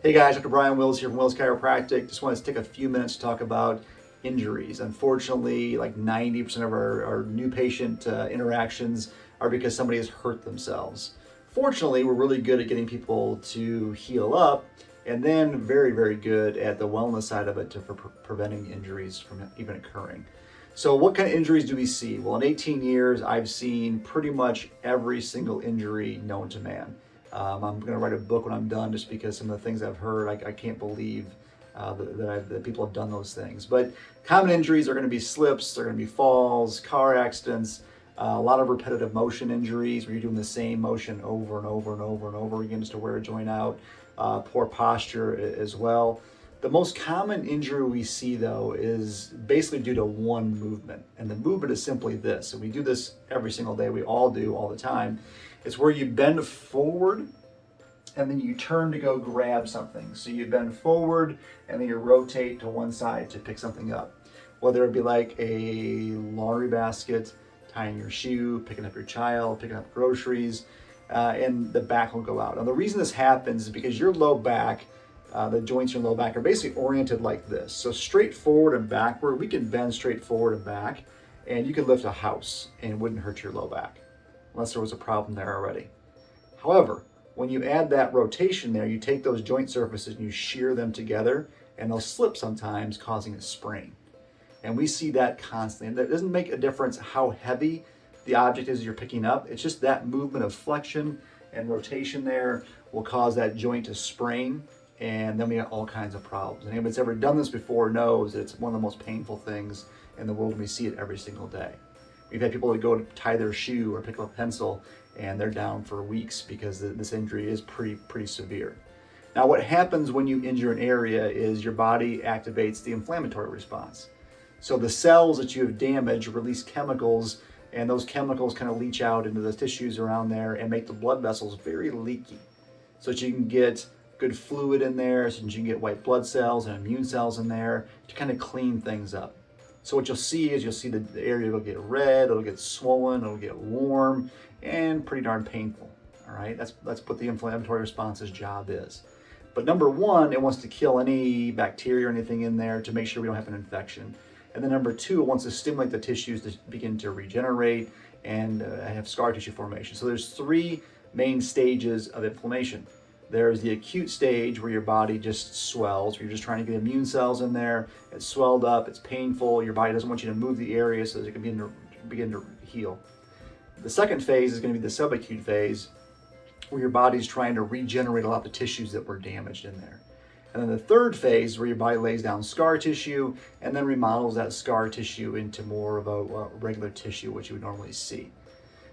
Hey guys, Dr. Bryan Wills here from Wills Chiropractic. Just wanted to take a few minutes to talk about injuries. Unfortunately, like 90% of our new patient interactions are because somebody has hurt themselves. Fortunately, we're really good at getting people to heal up and then very, very good at the wellness side of it to preventing injuries from even occurring. So what kind of injuries do we see? Well, in 18 years, I've seen pretty much every single injury known to man. I'm going to write a book when I'm done just because some of the things I've heard, I can't believe that people have done those things. But common injuries are going to be slips, they're going to be falls, car accidents, a lot of repetitive motion injuries where you're doing the same motion over and over and over and over again just to wear a joint out, poor posture as well. The most common injury we see, though, is basically due to one movement. And the movement is simply this. And we do this every single day. We all do all the time. It's where you bend forward and then you turn to go grab something. So you bend forward and then you rotate to one side to pick something up. Whether it be like a laundry basket, tying your shoe, picking up your child, picking up groceries, and the back will go out. Now, the reason this happens is because your low back, the joints in your low back are basically oriented like this. So straight forward and backward, we can bend straight forward and back, and you could lift a house and it wouldn't hurt your low back unless there was a problem there already. However, when you add that rotation there, you take those joint surfaces and you shear them together and they'll slip sometimes, causing a sprain. And we see that constantly. And it doesn't make a difference how heavy the object is you're picking up. It's just that movement of flexion and rotation there will cause that joint to sprain, and then we have all kinds of problems. Anybody that's ever done this before knows that it's one of the most painful things in the world, and we see it every single day. We've had people that go to tie their shoe or pick up a pencil and they're down for weeks because this injury is pretty severe. Now, what happens when you injure an area is your body activates the inflammatory response. So the cells that you have damaged release chemicals, and those chemicals kind of leach out into the tissues around there and make the blood vessels very leaky, so that you can get good fluid in there, so that you can get white blood cells and immune cells in there to kind of clean things up. So what you'll see is the area will get red, it'll get swollen, it'll get warm, and pretty darn painful. All right, that's what the inflammatory response's job is. But number one, it wants to kill any bacteria or anything in there to make sure we don't have an infection. And then number two, it wants to stimulate the tissues to begin to regenerate and have scar tissue formation. So there's three main stages of inflammation. There's the acute stage where your body just swells, where you're just trying to get immune cells in there. It's swelled up, it's painful, your body doesn't want you to move the area so that it can begin to heal. The second phase is going to be the subacute phase, where your body's trying to regenerate a lot of the tissues that were damaged in there. And then the third phase, where your body lays down scar tissue and then remodels that scar tissue into more of a regular tissue, which you would normally see.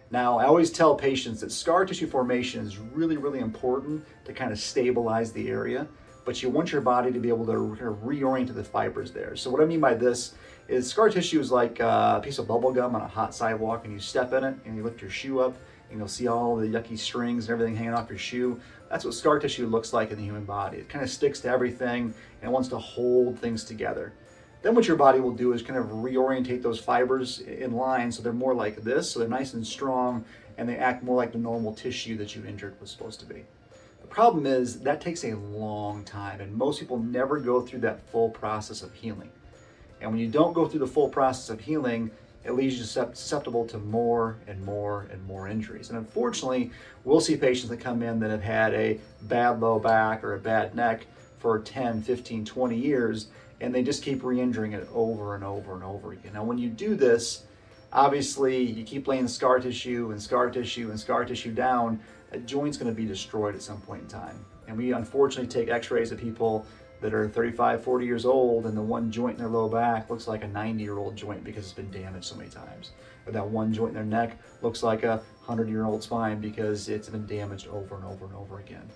Now, I always tell patients that scar tissue formation is really, really important to kind of stabilize the area, but you want your body to be able to kind of reorient the fibers there. So what I mean by this is scar tissue is like a piece of bubble gum on a hot sidewalk, and you step in it and you lift your shoe up and you'll see all the yucky strings and everything hanging off your shoe. That's what scar tissue looks like in the human body. It kind of sticks to everything and wants to hold things together. Then what your body will do is kind of reorientate those fibers in line so they're more like this, so they're nice and strong, and they act more like the normal tissue that you injured was supposed to be. The problem is that takes a long time, and most people never go through that full process of healing. And when you don't go through the full process of healing, it leaves you susceptible to more and more and more injuries. And unfortunately, we'll see patients that come in that have had a bad low back or a bad neck for 10, 15, 20 years, and they just keep re-injuring it over and over and over again. Now, when you do this, obviously, you keep laying scar tissue and scar tissue and scar tissue down, that joint's going to be destroyed at some point in time. And we unfortunately take x-rays of people that are 35, 40 years old, and the one joint in their low back looks like a 90-year-old joint because it's been damaged so many times. Or that one joint in their neck looks like a 100-year-old spine because it's been damaged over and over and over again.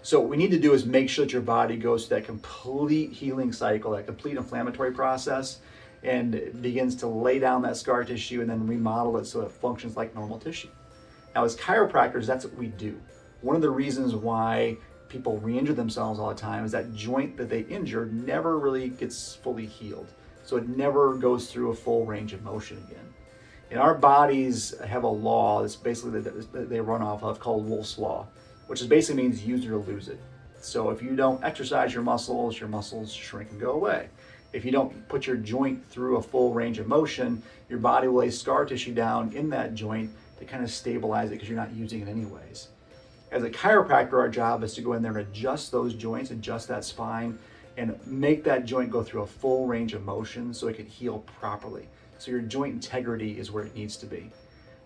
So what we need to do is make sure that your body goes through that complete healing cycle, that complete inflammatory process, and begins to lay down that scar tissue and then remodel it so it functions like normal tissue. Now, as chiropractors, that's what we do. One of the reasons why people re-injure themselves all the time is that joint that they injured never really gets fully healed. So it never goes through a full range of motion again. And our bodies have a law that's basically that they run off of called Wolff's Law, which is basically means use it or lose it. So if you don't exercise your muscles shrink and go away. If you don't put your joint through a full range of motion, your body will lay scar tissue down in that joint to kind of stabilize it because you're not using it anyways. As a chiropractor, our job is to go in there and adjust those joints, adjust that spine, and make that joint go through a full range of motion so it can heal properly. So your joint integrity is where it needs to be.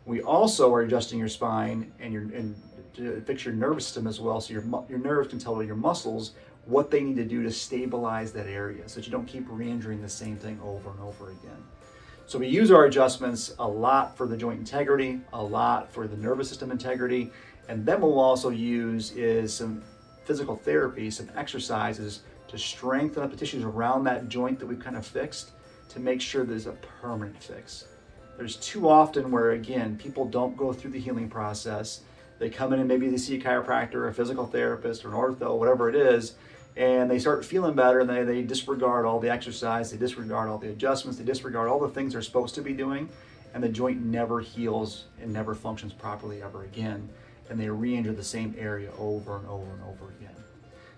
We also are adjusting your spine and to fix your nervous system as well, so your nerves can tell your muscles what they need to do to stabilize that area so that you don't keep re-injuring the same thing over and over again. So we use our adjustments a lot for the joint integrity, a lot for the nervous system integrity, and then what we'll also use is some physical therapy, some exercises to strengthen up the tissues around that joint that we've kind of fixed to make sure there's a permanent fix. There's too often where, again, people don't go through the healing process. They come in and maybe they see a chiropractor, a physical therapist, or an ortho, whatever it is, and they start feeling better and they disregard all the exercise, they disregard all the adjustments, they disregard all the things they're supposed to be doing, and the joint never heals and never functions properly ever again, and they re-injure the same area over and over and over again.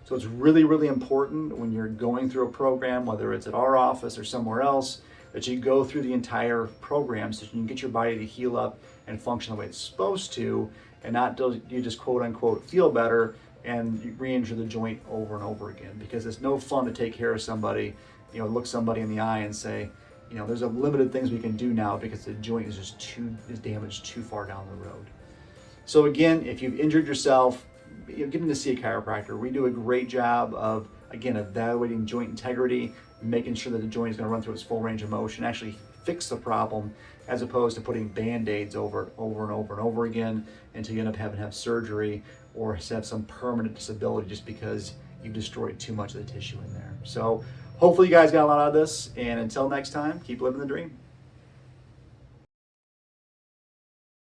So it's really, really important when you're going through a program, whether it's at our office or somewhere else, that you go through the entire program so you can get your body to heal up and function the way it's supposed to, and not you just quote unquote feel better and you re-injure the joint over and over again, because it's no fun to take care of somebody, look somebody in the eye and say, there's a limited things we can do now because the joint is just is damaged too far down the road. So again, if you've injured yourself, get in to see a chiropractor. We do a great job of, again, evaluating joint integrity, making sure that the joint is going to run through its full range of motion, actually fix the problem, as opposed to putting band-aids over and over again until you end up having to have surgery or have some permanent disability just because you've destroyed too much of the tissue in there. So hopefully you guys got a lot out of this, and until next time, keep living the dream.